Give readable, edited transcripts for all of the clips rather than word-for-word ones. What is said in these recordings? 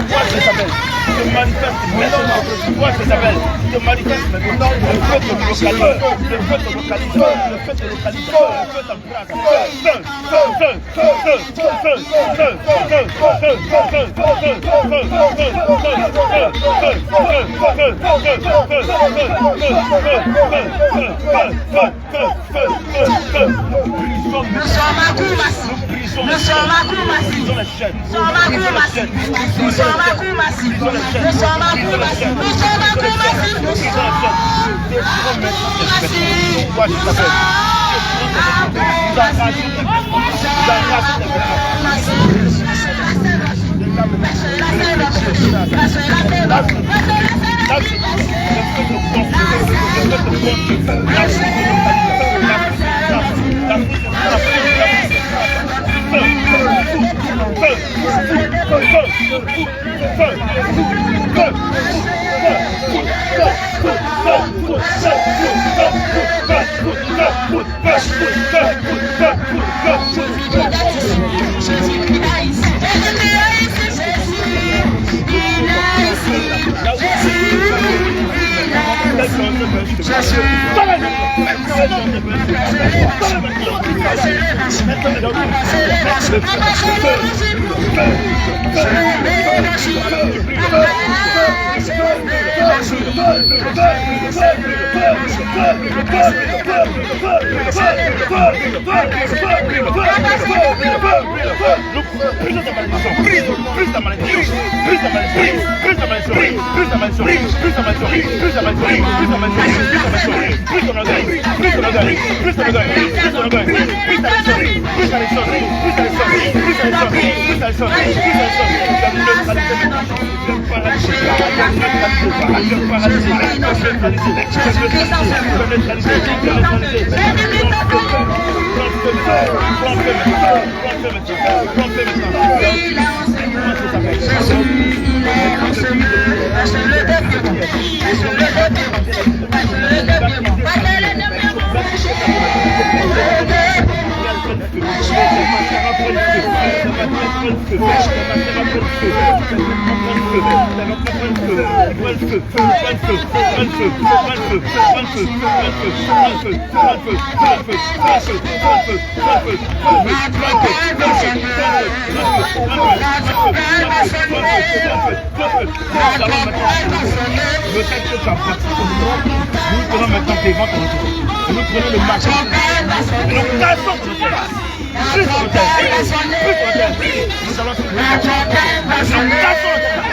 Moi, je s'appelle manifeste maintenant. Toi, je t'appelle. Tu te manifestes maintenant. Le feu te localise. Le feu te localise. Le feu te localise. Le feu t'embrasse. Nous prenons maintenant des ventes en nous prenons le marché. Nous cassons le ciel. Plus sur le terre. Plus sur le terre. Nous allons nous cassons le terre.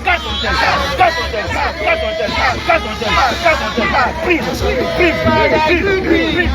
Casse le terre. Casse le terre. Casse le terre. Casse le terre. Casse le terre. Prise. Prise. Prise. Prise.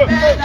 Amen.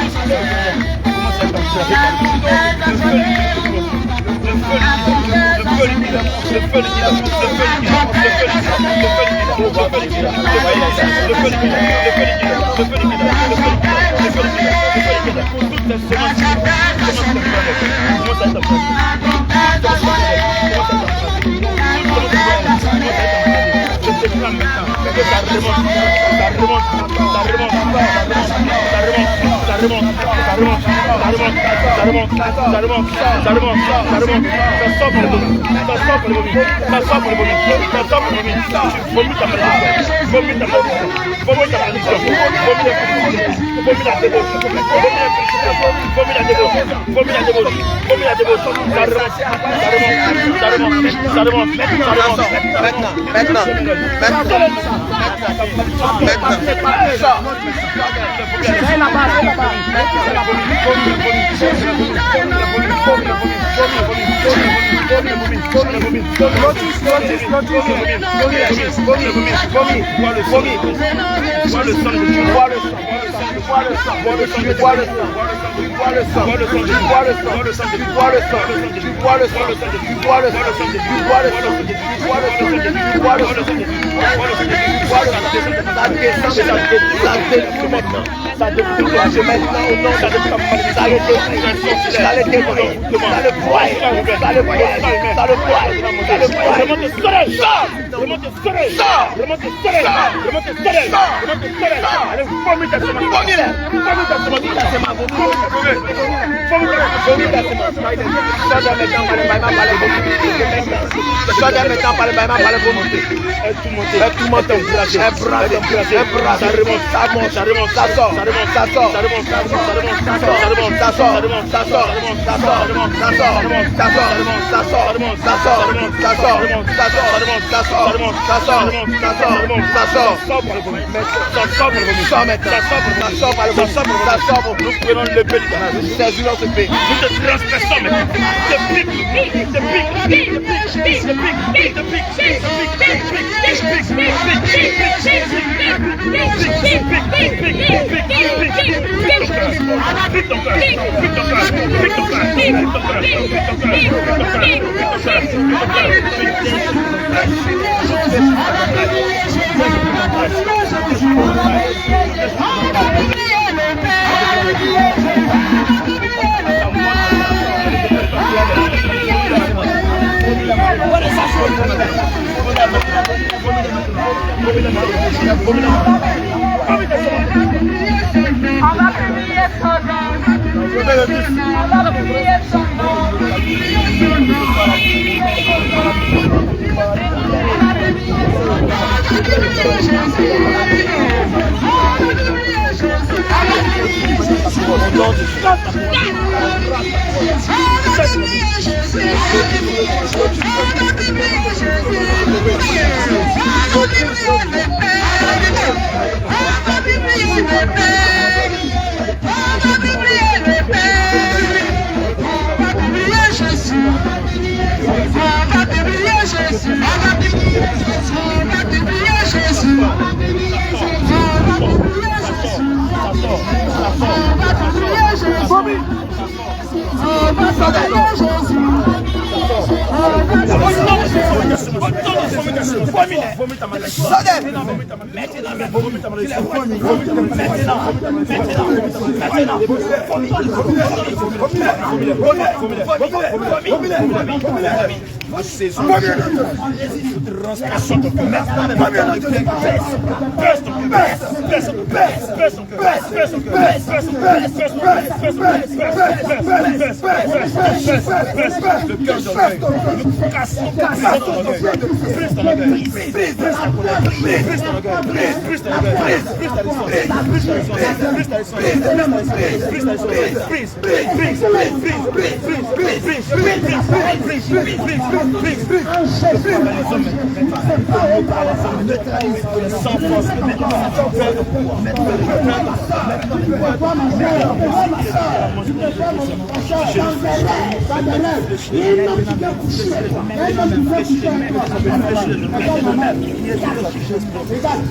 Regarde,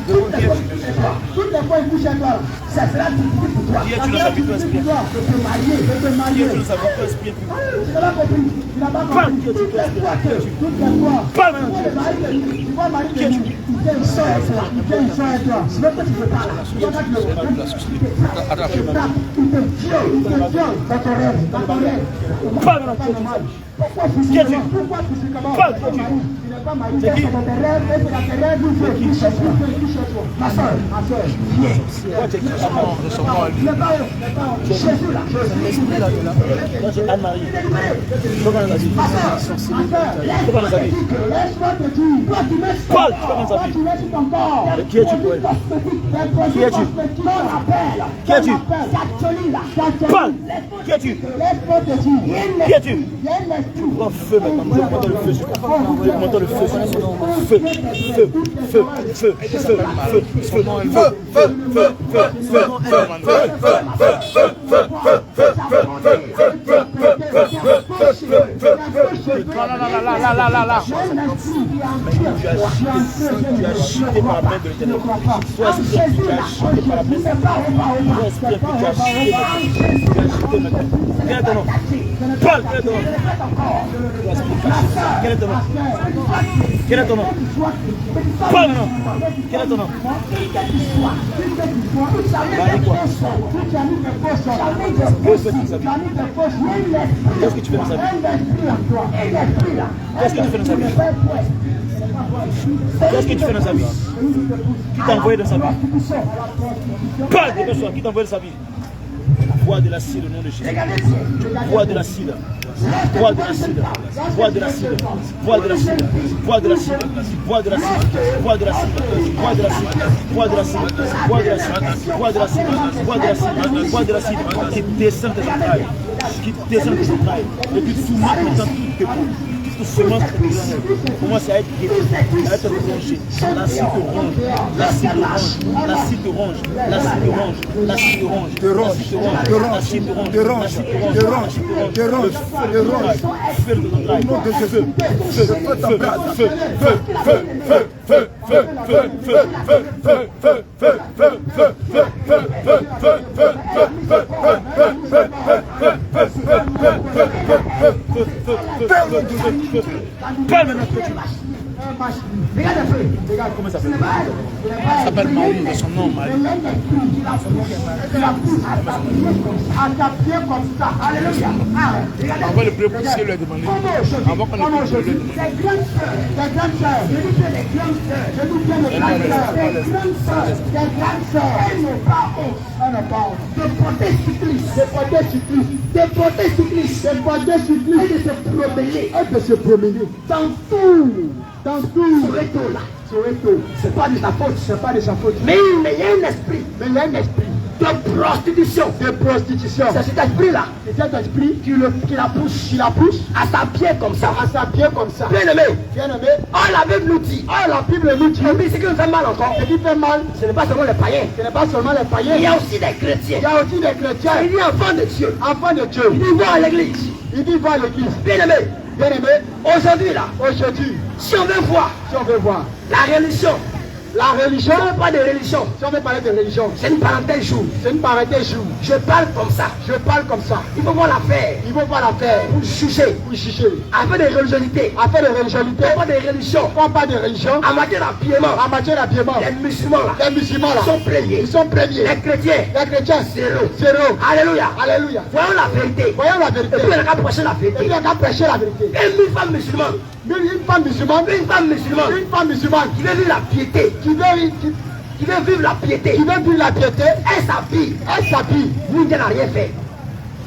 toutes les fois il couche à toi, ça sera difficile pour toi. Qui es-tu dans sa vie, toi, esprit? De te marier, de te marier. Qui es-tu dans sa vie, toi, esprit? Il n'a pas compris. Il n'a pas compris. Toutes les fois. Parle maintenant. Tu vois, Marie, il tient une soeur à toi. Il tient une soeur à toi. Je veux que tu veux pas là. Je veux pas que tu le il te viole dans ton rêve. Dans ton rêve. Parle maintenant. Pourquoi physiquement? Il n'est pas marié. C'est qui? Dans tes rêves, et dans tes rêves, il fait qui chez toi. Ma soeur, viens. Il n'est pas Jésus là. J'ai Anne-Marie. Laisse-moi te dire. Toi, tu mets Parle, tu mets sur ton corps. Qui es-tu, Poël? Qui es-tu? Qui es-tu? Parle. Qui es-tu? Laisse-moi te dire. Qui es-tu? Tu prends feu maintenant. Nous augmentons le feu sur toi. Nous augmentons le feu sur toi. Feu, feu, feu, feu, feu, feu, feu, feu, tu as chuté par la main de l'Éternel. Toi, esprit, tu as chuté par la main de l'Éternel. Toi, esprit, tu as chuté maintenant. Quel est ton nom? Parle, quel est ton nom? Toi, esprit, tu as chuté. Quel est ton nom? Quel est ton nom? Parle maintenant. Quel est ton nom? Qu'est-ce que tu fais dans sa vie? Qu'est-ce que tu fais dans sa vie? Qu'est-ce que tu fais dans sa vie? Qui t'a envoyé dans sa vie? Parle de toi, qui t'a envoyé dans sa vie? Bois de l'acide au nom de Jésus. Bois de l'acide. Bois de l'acide. Bois de l'acide. Bois de l'acide. Bois de l'acide. Bois de l'acide. Bois de l'acide. Bois de l'acide. Bois de l'acide. Bois de l'acide. Bois de l'acide. Bois de l'acide. Bois de l'acide. Qui descend de tes entrailles. Qui descend de tes entrailles. Et puis tout maintenant toutes tes peaux. Toute semence commence à être guérie, à être rongée. L'acide orange, l'acide orange, l'acide orange, l'acide orange, l'acide orange, l'acide orange, l'acide orange, l'acide orange, feu de l'entraille, feu, feu, feu, feu, feu, feu, feu, feu, feu, Parle maintenant. Regarde un peu. Regarde comment ça s'appelle. Ça s'appelle Marie, son nom Marie. À ta pied comme ça. Alléluia. On va le prier pour ciel lui demander. On va qu'on le prie pour lui demander. Les grandes sœurs. Je dis que les grandes sœurs. Je dis que les grandes sœurs. Les grandes sœurs. Les grandes sœurs. Elles n'ont pas honte. Elles n'ont pas honte. De porter cycliste. De porter cycliste. De porter cycliste. De porter cycliste. Et de se promener. Et de se promener. Dans tout. Dans tout. Soweto là. Soweto. C'est pas de sa faute. C'est pas de sa faute. Mais il y a un esprit. Mais il y a un esprit. De prostitution. De prostitution. C'est cet esprit-là. C'est cet esprit qui la pousse. Qui la pousse. À sa pied comme ça. À sa pied comme ça. Bien aimé. Bien aimé. Oh la Bible nous dit. Oh la Bible nous dit. Mais ce qui nous fait mal encore. Ce qui fait mal. Ce n'est pas seulement les païens. Ce n'est pas seulement les païens. Il y a aussi des chrétiens. Il y a aussi des chrétiens. Il dit enfant de Dieu. Enfant de Dieu. Il dit va à l'église. Il dit va à l'église. Bien aimé. Bien aimé. Aujourd'hui là. Aujourd'hui. Si on veut voir. Si on veut voir. La religion. La religion, on ne veut pas de religion. Si on veut parler de religion, c'est une parenthèse jour. C'est une parenthèse jour. Je parle comme ça. Je parle comme ça. Il faut voir l'affaire. Il faut voir l'affaire. Pour juger. Pour juger. Affaire de religiosité. Affaire de religiosité. Pas de religion. Pas de religion. En matière d'habillement. En matière d'habillement. Les musulmans là. Les musulmans là. Ils sont premiers. Ils sont premiers. Les chrétiens. Les chrétiens. Zéro. Zéro. Alléluia. Alléluia. Voyons la vérité. Voyons la vérité. Et puis on a prêcher la vérité. Et puis on a prêcher la vérité. Et une femme musulmane. Une femme musulmane. Une femme musulmane. Une femme musulmane. Qui veut vivre la piété. Qui veut vivre la piété. Qui veut vivre la piété. Elle s'habille. Elle s'habille. Dieu n'a rien fait.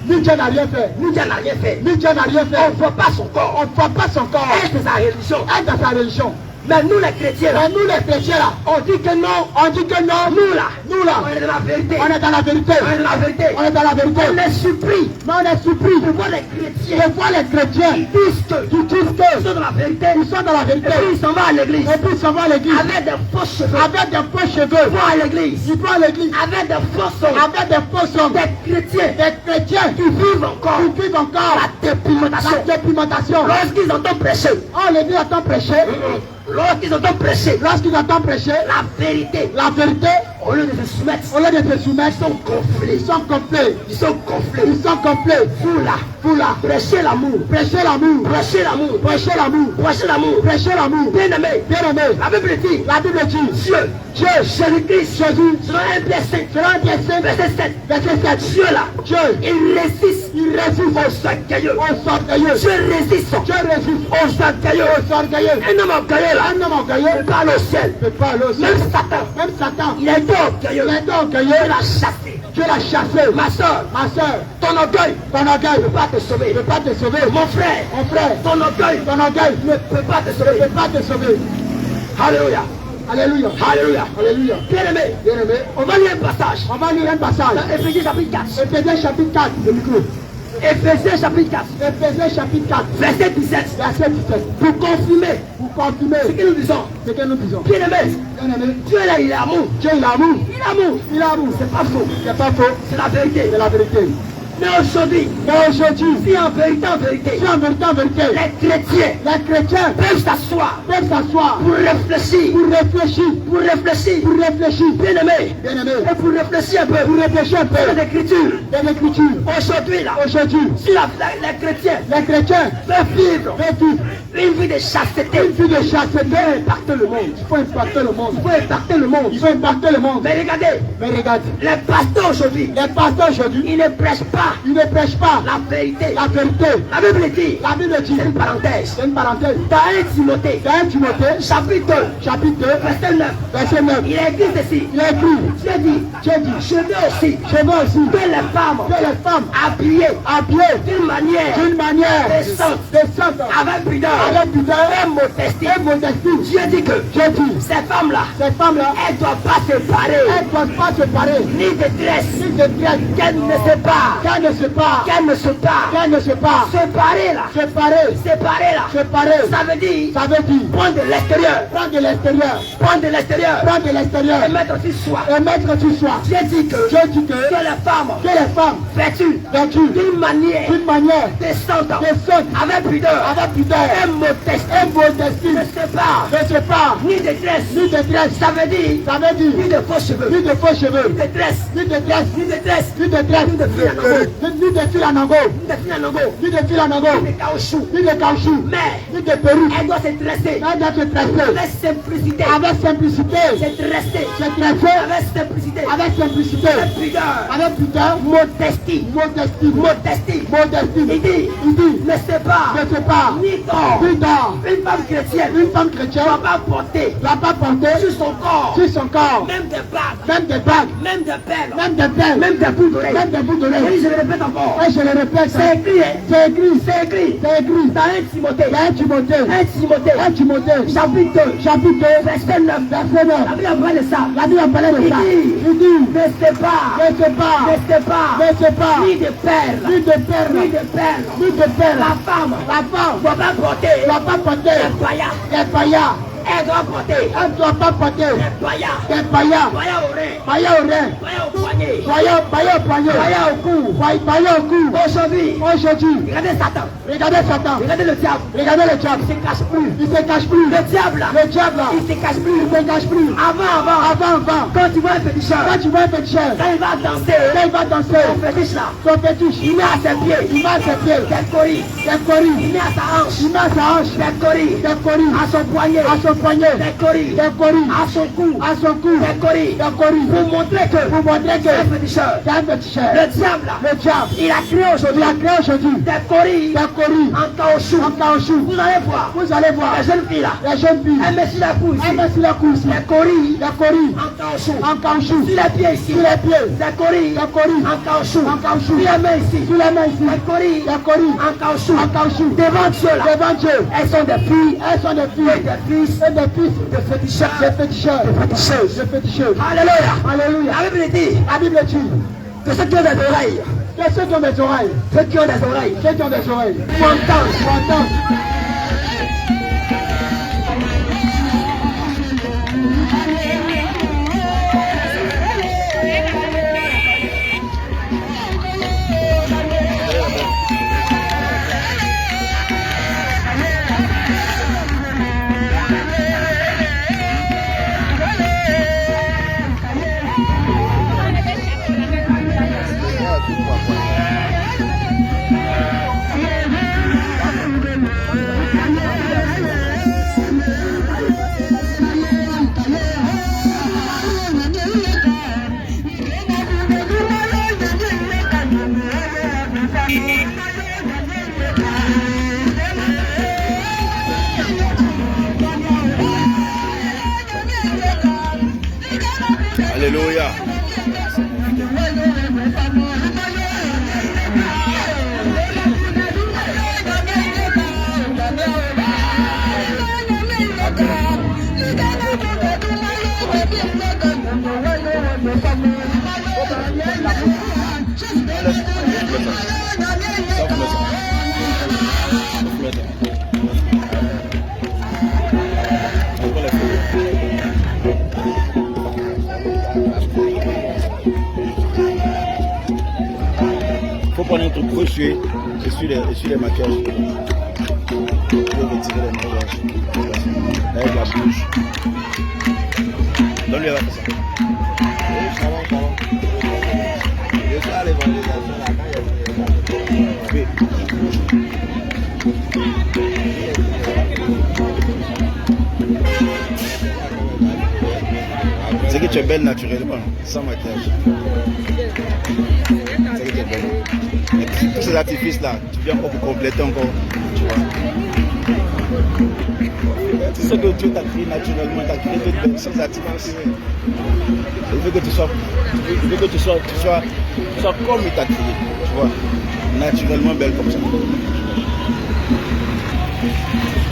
Dieu n'a rien fait. Dieu n'a rien fait. Dieu n'a rien fait. On ne voit pas son corps. On ne voit pas son corps. Elle c'est sa religion. Elle c'est sa religion. Mais nous les chrétiens là, on dit que non, nous là, on est dans la vérité, on est dans la vérité, on est dans la vérité, on est dans la vérité, on est surpris, mais on est surpris de voir les chrétiens, qui disent que ils sont dans la vérité, et puis ils s'en vont à l'église, avec des faux cheveux, ils vont à l'église, avec des faux sons, des chrétiens, qui vivent encore, la dépigmentation, lorsqu'ils entendent prêcher, Lorsqu'ils entendent prêcher la vérité, au lieu de se soumettre, ils sont gonflés. Ils sont gonflés. Foula. Prêchez l'amour. Bien-aimé. La Bible dit, Dieu, Jésus-Christ, selon un verset 7, Dieu là, il résiste aux orgueilleux. Dieu résiste aux orgueilleux. Un homme orgueilleux là, ne peut pas aller au ciel. Même Satan, il est orgueilleux. Dieu l'a chassé. Ma soeur, ton orgueil ne peut pas te sauver. Mon frère, ton orgueil ne peut pas te sauver. Alléluia. Bien-aimé, on va lire un passage. Dans Éphésiens chapitre 4. Éphésiens chapitre 4. Verset 17. Pour confirmer ce que nous disons. Bien-aimé, Dieu là, il est amour. C'est pas faux. C'est la vérité. Mais aujourd'hui, si en vérité, les chrétiens peuvent s'asseoir pour réfléchir, bien-aimé, et pour réfléchir un peu, sur l'écriture. Aujourd'hui, si les chrétiens peuvent vivre une vie de chasteté, il faut impacter le monde. Mais regardez, les pasteurs aujourd'hui, ils ne prêchent pas la vérité. La Bible dit, c'est une parenthèse. Dans 1 Timothée, chapitre 2, verset 9, il est écrit ceci. Dieu dit, je veux aussi que les femmes habillées d'une manière décente, avec pudeur et modestie. Dieu dit que ces femmes-là, elles ne doivent pas se parer, ni de dresse, qu'elles ne se parent. Séparer là. Ça veut dire prendre de l'extérieur. Et mettre sur soi. Dieu dit que les femmes vêtues d'une manière décente, avec pudeur et modestie, ne se parent ni de dresse. Ça veut dire ni de faux cheveux, ni de dresse, ni de fil à nango, ni de caoutchouc, mais elle doit se dresser avec simplicité, avec pudeur, modestie. Il dit, ne se pas ni tort. Une femme chrétienne ne va pas porter sur son corps même des bagues, même des perles, même des bouts d'oreilles. Je le répète encore. C'est écrit. Dans 1 Timothée, chapitre 2, verset 9. La Bible a parlé de ça. Il dit, ne se pas, ni de perles. La femme ne doit pas porter des paillas. Elle doit pas porter des paillas au rein, paillas au poignet, au cou. Aujourd'hui, regardez Satan. Regardez le diable. Il se cache plus. Le diable, il se cache plus. Avant, quand tu vois un féticheur, quand il va danser, son fétiche, il met à ses pieds, des coris. Il met à sa hanche, des coris. À son poignet, des coris. À son cou, des coris. Pour montrer que c'est un féticheur. Le diable, il a créé aujourd'hui des coris en caoutchouc. Vous allez voir les jeunes filles là, elles mettent sur la couche, des coris en caoutchouc. Sur les pieds ici, des coris en caoutchouc. Sur les mains ici, des coris en caoutchouc. Devant Dieu là, elles sont des filles et des fils de féticheurs. Alléluia. La Bible dit que ceux qui ont des oreilles, faut entendre. Alléluia. Faut prendre un truc reçu et sur les maquillages. Pour retirer les maquillages. Avec la bouche. Donne-lui la façon. Oui. C'est que tu es belle naturellement, sans maquillage. C'est que tu es belle. Et tous ces artifices-là, tu viens encore pour compléter encore. Tu vois. C'est ce que Dieu t'a créé naturellement, t'a créé toute belle, sans artifices. Il veut que tu sois comme il t'a créé, tu vois. Naturellement belle comme ça.